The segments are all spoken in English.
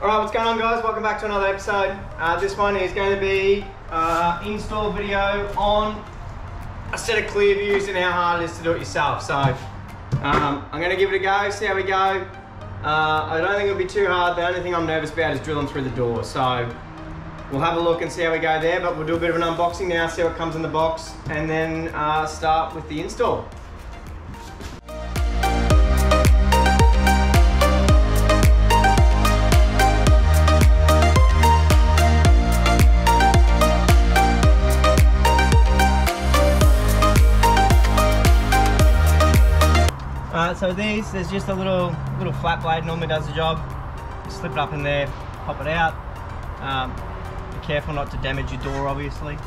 Alright, what's going on guys? Welcome back to another episode. This one is going to be install video on a set of Clearviews and how hard it is to do it yourself. So I'm going to give it a go, see how we go. I don't think it'll be too hard. The only thing I'm nervous about is drilling through the door. So we'll have a look and see how we go there, but we'll do a bit of an unboxing now, see what comes in the box, and then start with the install. So there's just a little flat blade, normally does the job. Slip it up in there, pop it out. Be careful not to damage your door, obviously.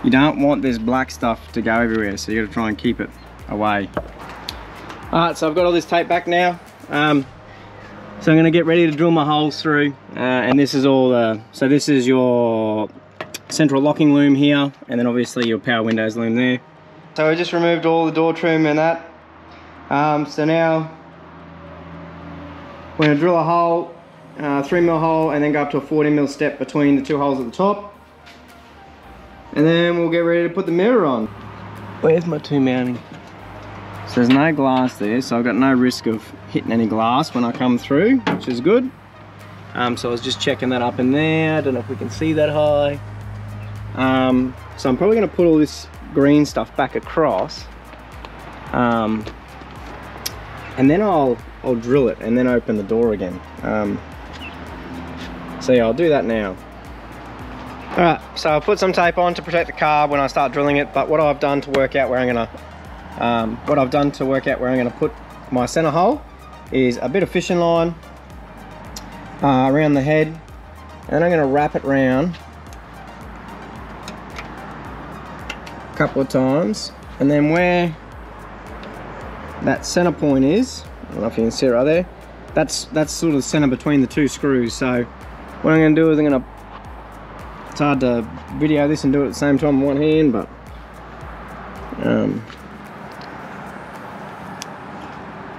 You don't want this black stuff to go everywhere, so you got to try and keep it away. Alright, so I've got all this tape back now. So I'm going to get ready to drill my holes through. And this is all, so this is your central locking loom here, and then obviously your power windows loom there. So I just removed all the door trim and that. So now we're going to drill a hole, 3mm hole, and then go up to a 40mm step between the two holes at the top. And then we'll get ready to put the mirror on. Where's my two mounting? So there's no glass there, so I've got no risk of hitting any glass when I come through, which is good. So I was just checking that up in there. I don't know if we can see that high. So I'm probably going to put all this green stuff back across, and then I'll drill it and then open the door again. So yeah, I'll do that now. Alright, so I'll put some tape on to protect the car when I start drilling it, but what I've done to work out where I'm going to put my center hole is a bit of fishing line around the head, and I'm going to wrap it round a couple of times, and then where that center point is, I don't know if you can see it right there, that's sort of the center between the two screws. So what I'm going to do is it's hard to video this and do it at the same time with one hand, but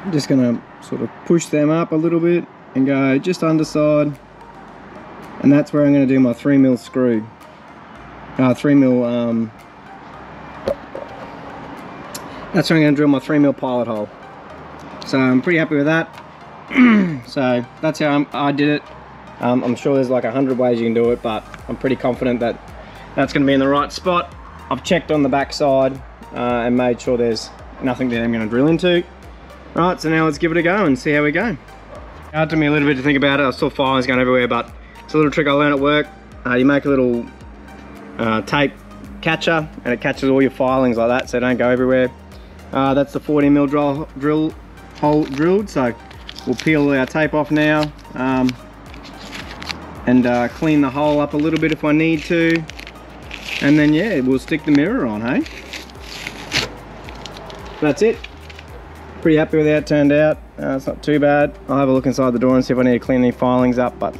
I'm just going to sort of push them up a little bit and go just underside, and that's where I'm going to do my 3mm screw. 3mm, that's where I'm going to drill my 3mm pilot hole. So I'm pretty happy with that. So that's how I did it. I'm sure there's like 100 ways you can do it, but I'm pretty confident that that's going to be in the right spot. I've checked on the back side and made sure there's nothing there I'm going to drill into. Right, so now let's give it a go and see how we go. It took me a little bit to think about it. I saw filings going everywhere, but it's a little trick I learned at work. You make a little tape catcher, and it catches all your filings like that, so they don't go everywhere. That's the 40mm drill hole drilled, so we'll peel our tape off now and clean the hole up a little bit if I need to, and then yeah, we'll stick the mirror on, hey? That's it. Pretty happy with how it turned out. It's not too bad. I'll have a look inside the door and see if I need to clean any filings up, but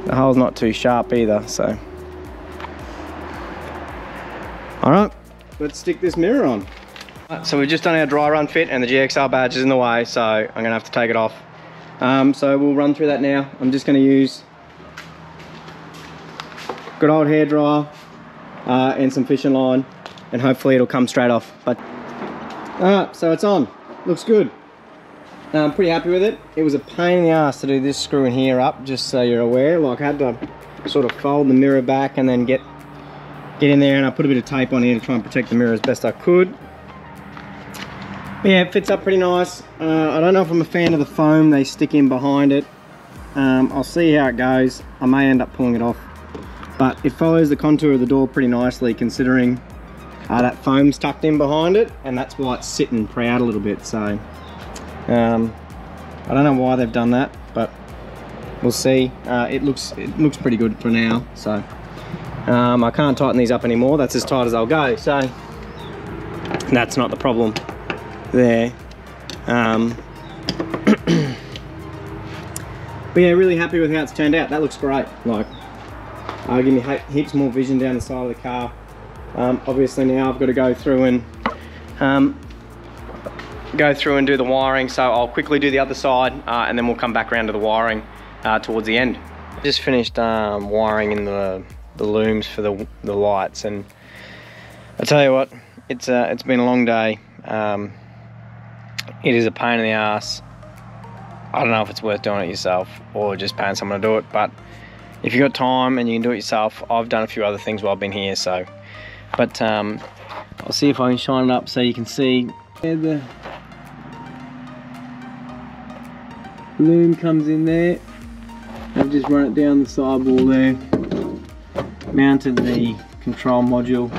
the hole's not too sharp either, so. Alright, let's stick this mirror on. So we've just done our dry run fit and the GXR badge is in the way, so I'm going to have to take it off. So we'll run through that now. I'm just going to use good old hairdryer and some fishing line, and hopefully it'll come straight off. But alright, so it's on. Looks good. I'm pretty happy with it. It was a pain in the ass to do this screw in here up, just so you're aware. Like I had to sort of fold the mirror back and then get in there, and I put a bit of tape on here to try and protect the mirror as best I could. But yeah, it fits up pretty nice. I don't know if I'm a fan of the foam they stick in behind it. I'll see how it goes. I may end up pulling it off, but it follows the contour of the door pretty nicely, considering that foam's tucked in behind it, and that's why it's sitting proud a little bit. So I don't know why they've done that, but we'll see. It looks pretty good for now. So I can't tighten these up anymore. That's as tight as I'll go. So that's not the problem there. But yeah, really happy with how it's turned out. That looks great. Like, give me heaps more vision down the side of the car. Obviously now I've got to go through and do the wiring, so I'll quickly do the other side and then we'll come back around to the wiring towards the end. Just finished wiring in the looms for the lights, and I tell you what, it's been a long day. It is a pain in the ass. I don't know if it's worth doing it yourself or just paying someone to do it, but if you've got time and you can do it yourself, I've done a few other things while I've been here, so. But I'll see if I can shine it up so you can see where the loom comes in there. I've just run it down the sidewall there, mounted the control module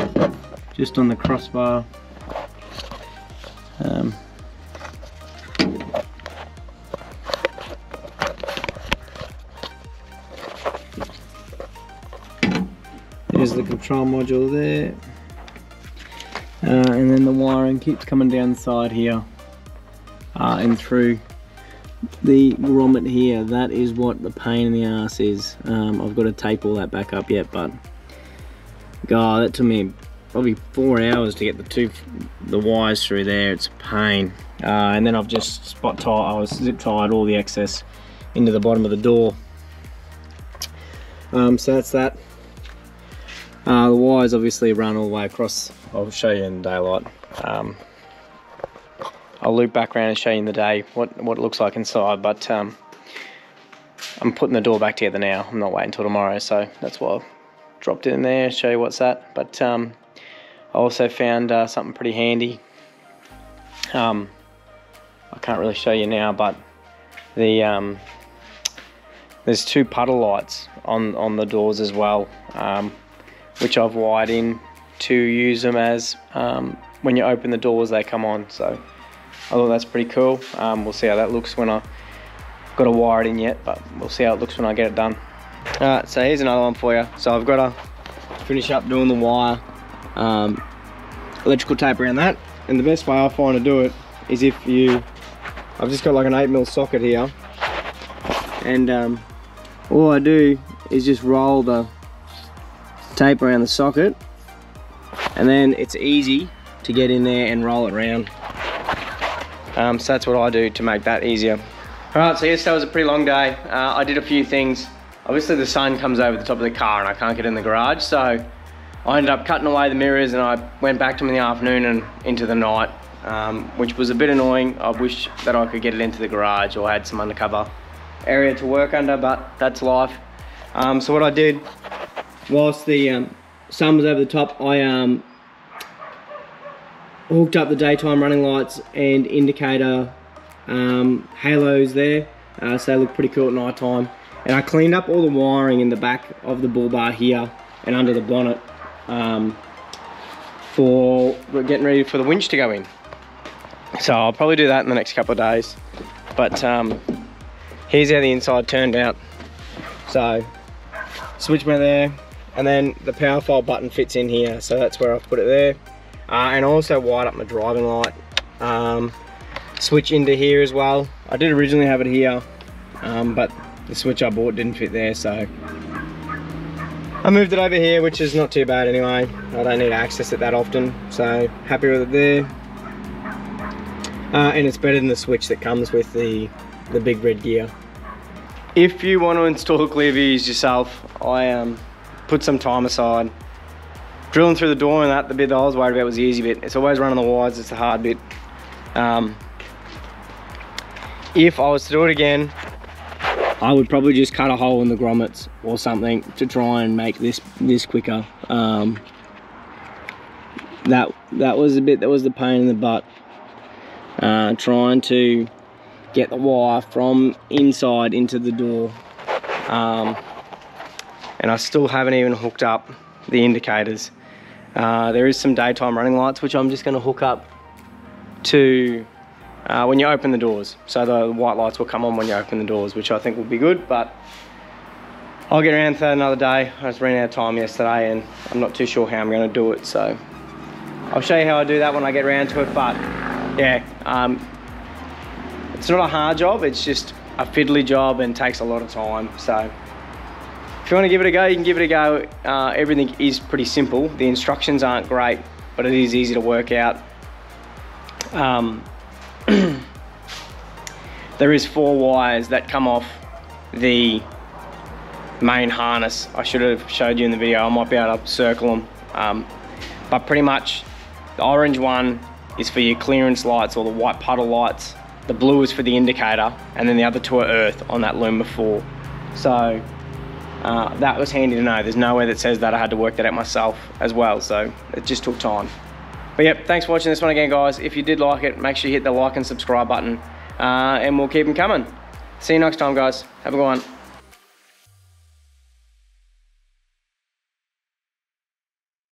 just on the crossbar. There's the control module there, and then the wiring keeps coming down the side here and through the grommet here. That is what the pain in the ass is. I've got to tape all that back up yet, but God, that took me probably 4 hours to get the wires through there. It's a pain. And then I've just I was zip tied all the excess into the bottom of the door. So that's that. The wires obviously run all the way across. I'll show you in daylight. I'll loop back around and show you in the day what it looks like inside, but I'm putting the door back together now. I'm not waiting until tomorrow, so that's why I've dropped it in there, show you what's that. But I also found something pretty handy. I can't really show you now, but there's 2 puddle lights on the doors as well, which I've wired in to use them as when you open the doors they come on. So I thought that's pretty cool. We'll see how that looks when I've got to wire it in yet, but we'll see how it looks when I get it done. Alright, so here's another one for you. So I've got to finish up doing the wire, electrical tape around that, and the best way I find to do it is I've just got like an 8mm socket here, and all I do is just roll the tape around the socket, and then it's easy to get in there and roll it around. So that's what I do to make that easier. Alright, so yes, that was a pretty long day. I did a few things. Obviously the sun comes over the top of the car and I can't get in the garage, so I ended up cutting away the mirrors and I went back to them in the afternoon and into the night, which was a bit annoying. I wish that I could get it into the garage or had some undercover area to work under, but that's life. So what I did, whilst the sun was over the top, I hooked up the daytime running lights and indicator halos there, so they look pretty cool at night time. And I cleaned up all the wiring in the back of the bull bar here and under the bonnet for getting ready for the winch to go in. So I'll probably do that in the next couple of days. But here's how the inside turned out. So switch went there, and then the power fold button fits in here, so that's where I've put it there. And I also wired up my driving light switch into here as well. I did originally have it here, but the switch I bought didn't fit there, so I moved it over here, which is not too bad anyway. I don't need to access it that often, so happy with it there. And it's better than the switch that comes with the big red gear. If you want to install Clearviews yourself, I put some time aside. Drilling through the door and that, the bit that I was worried about was the easy bit. It's always running the wires, it's the hard bit. If I was to do it again, I would probably just cut a hole in the grommets or something to try and make this quicker. That was the bit that was the pain in the butt. Trying to get the wire from inside into the door. And I still haven't even hooked up the indicators. There is some daytime running lights which I'm just going to hook up to when you open the doors, so the white lights will come on when you open the doors, which I think will be good, but I'll get around to that another day. I just ran out of time yesterday and I'm not too sure how I'm going to do it, so I'll show you how I do that when I get around to it. But yeah, it's not a hard job, it's just a fiddly job and takes a lot of time. So if you want to give it a go, you can give it a go. Everything is pretty simple. The instructions aren't great, but it is easy to work out. There is 4 wires that come off the main harness. I should have showed you in the video. I might be able to circle them. But pretty much the orange one is for your clearance lights or the white puddle lights. The blue is for the indicator, and then the other 2 are earth on that loom before. So that was handy to know. There's nowhere that says that. I had to work that out myself as well, so it just took time. But yep, thanks for watching this one again, guys. If you did like it, make sure you hit the like and subscribe button, and we'll keep them coming. See you next time, guys. Have a good one.